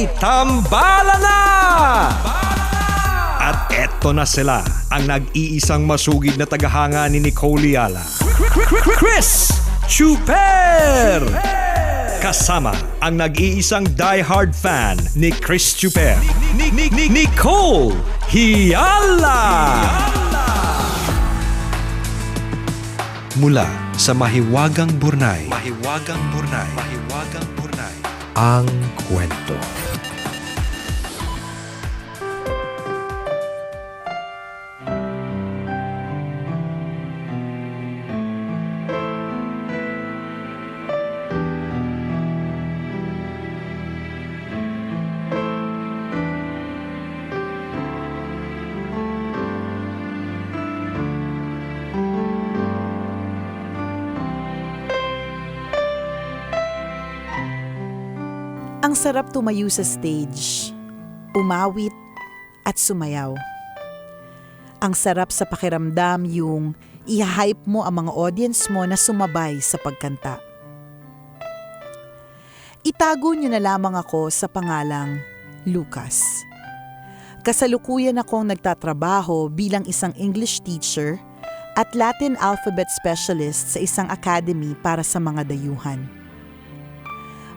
may tambala na! At eto na sila, ang nag-iisang masugid na tagahanga ni Nicole Yala, Chris Chuper! Kasama ang nag-iisang die-hard fan ni Chris Chuper, Nicole Yala! Mula sa Mahiwagang Burnay, ang kwento. Ang sarap tumayo sa stage, umawit at sumayaw. Ang sarap sa pakiramdam yung i-hype mo ang mga audience mo na sumabay sa pagkanta. Itago niyo na lamang ako sa pangalang Lucas. Kasalukuyan akong nagtatrabaho bilang isang English teacher at Latin alphabet specialist sa isang academy para sa mga dayuhan.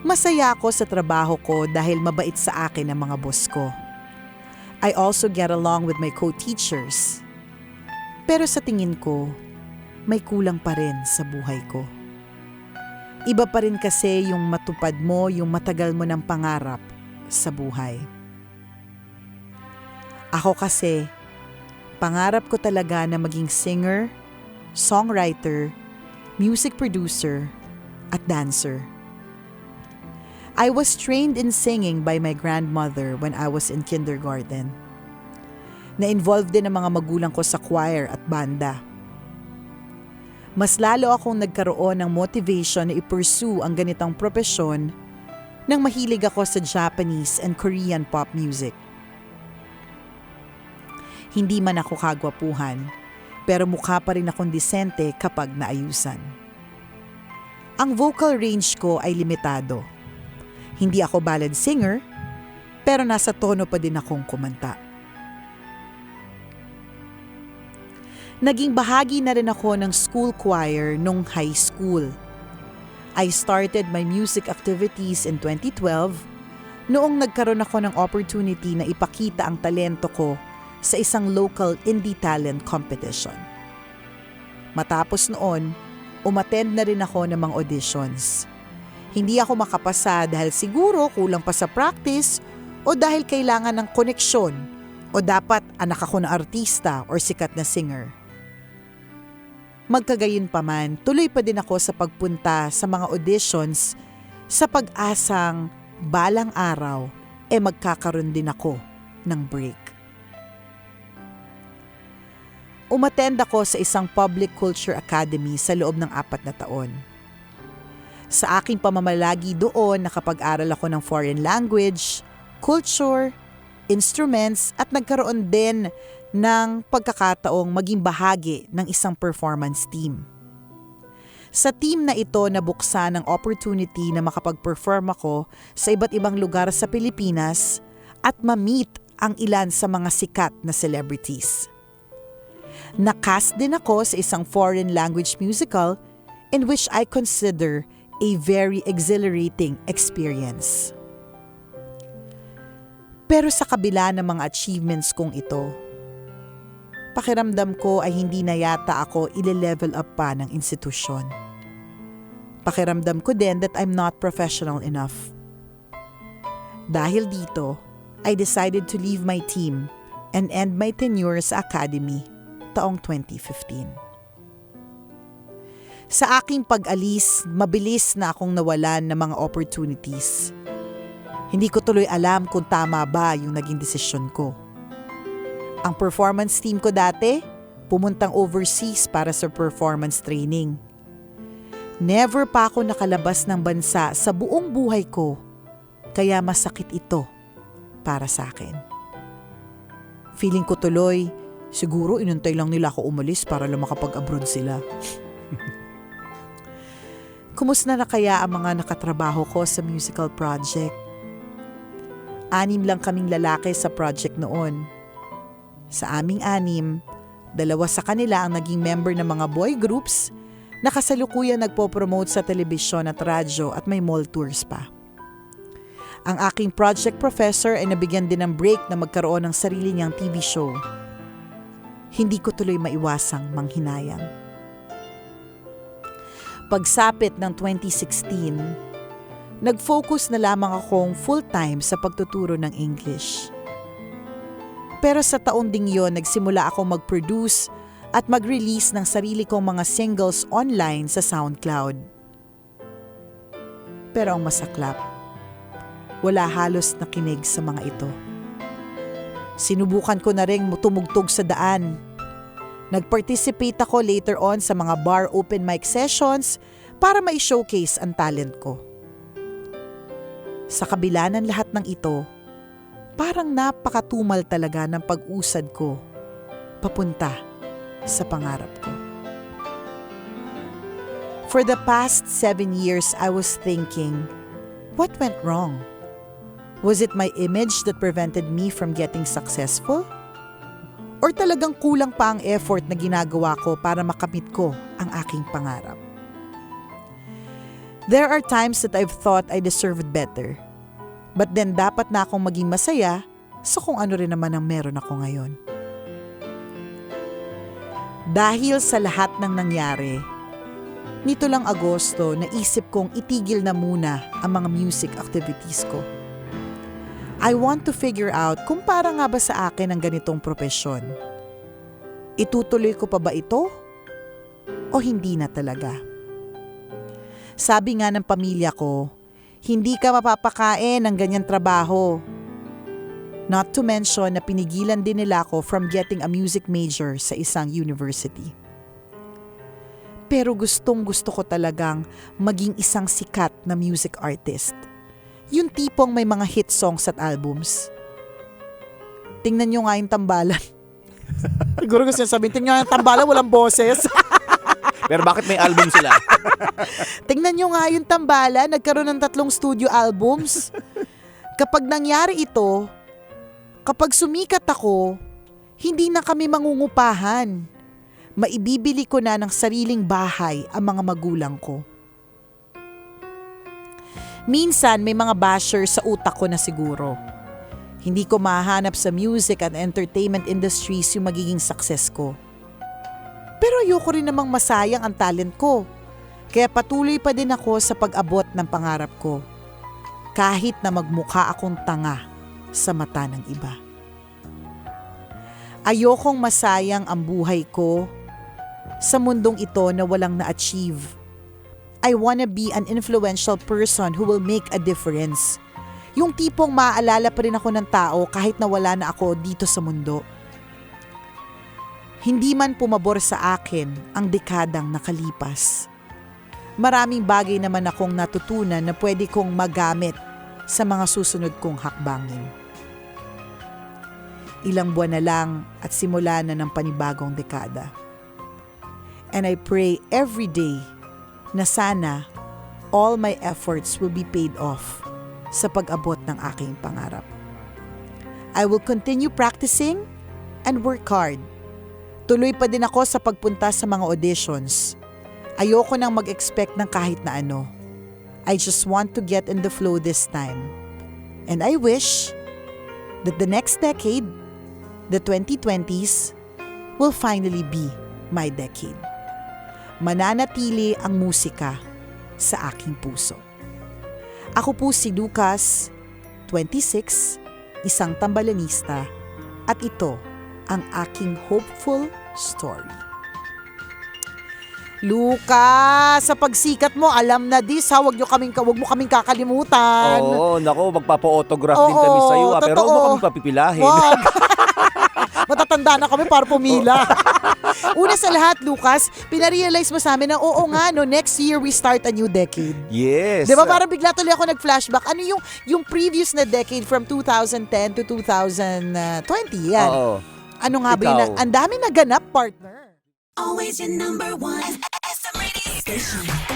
Masaya ako sa trabaho ko dahil mabait sa akin ang mga boss ko. I also get along with my co-teachers. Pero sa tingin ko, may kulang pa rin sa buhay ko. Iba pa rin kasi yung matupad mo yung matagal mo ng pangarap sa buhay. Ako kasi, pangarap ko talaga na maging singer, songwriter, music producer, at dancer. I was trained in singing by my grandmother when I was in kindergarten. Na-involved din ang mga magulang ko sa choir at banda. Mas lalo akong nagkaroon ng motivation na i-pursue ang ganitang propesyon nang mahilig ako sa Japanese and Korean pop music. Hindi man ako kagwapuhan, pero mukha pa rin akong disente kapag naayusan. Ang vocal range ko ay limitado. Hindi ako ballad singer, pero nasa tono pa din akong kumanta. Naging bahagi na rin ako ng school choir nung high school. I started my music activities in 2012 noong nagkaroon ako ng opportunity na ipakita ang talento ko sa isang local indie talent competition. Matapos noon, umattend na rin ako ng mga auditions. Hindi ako makapasa dahil siguro kulang pa sa practice o dahil kailangan ng koneksyon o dapat anak ako na artista or sikat na singer. Magkagayon pa man, tuloy pa din ako sa pagpunta sa mga auditions sa pag-asang balang araw magkakaroon din ako ng break. Umattend ako sa isang public culture academy sa loob ng 4 na taon. Sa aking pamamalagi doon, nakapag-aral ako ng foreign language, culture, instruments at nagkaroon din ng pagkakataong maging bahagi ng isang performance team. Sa team na ito nabuksan ang opportunity na makapag-perform ako sa iba't ibang lugar sa Pilipinas at ma-meet ang ilan sa mga sikat na celebrities. Nakast din ako sa isang foreign language musical in which I consider a very exhilarating experience. Pero sa kabila ng mga achievements kong ito, pakiramdam ko ay hindi na yata ako ile-level up pa ng institusyon. Pakiramdam ko din that I'm not professional enough. Dahil dito, I decided to leave my team and end my tenure sa academy taong 2015. Sa aking pag-alis, mabilis na akong nawalan ng mga opportunities. Hindi ko tuloy alam kung tama ba yung naging desisyon ko. Ang performance team ko dati, pumuntang overseas para sa performance training. Never pa ako nakalabas ng bansa sa buong buhay ko, kaya masakit ito para sa akin. Feeling ko tuloy, siguro inantay lang nila ako umalis para lang makapag-abroad sila. Kumusta na kaya ang mga nakatrabaho ko sa musical project? 6 lang kaming lalaki sa project noon. Sa aming 6, 2 sa kanila ang naging member ng mga boy groups na kasalukuyan nagpo-promote sa telebisyon at radyo at may mall tours pa. Ang aking project professor ay nabigyan din ng break na magkaroon ng sarili niyang TV show. Hindi ko tuloy maiwasang manghinayang. Pagsapit ng 2016, nag-focus na lamang akong full-time sa pagtuturo ng English. Pero sa taon ding yon, nagsimula akong mag-produce at mag-release ng sarili kong mga singles online sa SoundCloud. Pero ang masaklap, wala halos nakinig sa mga ito. Sinubukan ko na ring tumugtog sa daan. Nag-participate ako later on sa mga bar open mic sessions para mai-showcase ang talent ko. Sa kabila ng lahat ng ito, parang napakatumal talaga ng pag-usad ko papunta sa pangarap ko. For the past 7 years, I was thinking, what went wrong? Was it my image that prevented me from getting successful? Or talagang kulang pa ang effort na ginagawa ko para makamit ko ang aking pangarap? There are times that I've thought I deserved better. But then dapat na akong maging masaya sa kung ano rin naman ang meron ako ngayon. Dahil sa lahat ng nangyari, nito lang Agosto naisip kong itigil na muna ang mga music activities ko. I want to figure out kung para nga ba sa akin ang ganitong propesyon. Itutuloy ko pa ba ito? O hindi na talaga? Sabi nga ng pamilya ko, hindi ka mapapakain ng ganyang trabaho. Not to mention na pinigilan din nila ako from getting a music major sa isang university. Pero gustong-gusto ko talagang maging isang sikat na music artist. Yung tipong may mga hit songs at albums. Tingnan nyo nga yung tambalan. Siguro gusto niya sabihin, tingnan nyo nga yung tambalan, walang boses. Pero bakit may album sila? Tingnan nyo nga yung tambalan, nagkaroon ng 3 studio albums. Kapag nangyari ito, kapag sumikat ako, hindi na kami mangungupahan. Maibibili ko na ng sariling bahay ang mga magulang ko. Minsan may mga bashers sa utak ko na siguro. Hindi ko mahanap sa music and entertainment industries yung magiging success ko. Pero ayoko rin namang masayang ang talent ko. Kaya patuloy pa din ako sa pag-abot ng pangarap ko. Kahit na magmukha akong tanga sa mata ng iba. Ayokong masayang ang buhay ko sa mundong ito na walang na-achieve. I wanna be an influential person who will make a difference. Yung tipong maaalala pa rin ako ng tao kahit na wala na ako dito sa mundo. Hindi man pumabor sa akin ang dekadang nakalipas. Maraming bagay naman akong natutunan na pwede kong magamit sa mga susunod kong hakbangin. Ilang buwan na lang at simula na ng panibagong dekada. And I pray every day na sana all my efforts will be paid off sa pag-abot ng aking pangarap. I will continue practicing and work hard. Tuloy pa din ako sa pagpunta sa mga auditions. Ayoko nang mag-expect ng kahit na ano. I just want to get in the flow this time. And I wish that the next decade, the 2020s, will finally be my decade. Mananatili ang musika sa aking puso. Ako po si Lucas, 26, isang tambalanista, at ito ang aking hopeful story. Lucas, sa pagsikat mo, alam na this ha, wag mo kaming kakalimutan. Oo, naku, magpapa-autograph din kami sa iyo. Pero huwag mo kami papipilahin. Wag. Matatanda na kami para pumila. Una sa lahat, Lucas, pinarealize mo sa amin na oo nga, no, next year we start a new decade. Yes. Di ba parang bigla tuloy ako nag-flashback? Ano yung previous na decade from 2010 to 2020? Yan. Oo. Ano nga ba yun? Ang dami naganap, partner. Always your number one. SM Radio Station.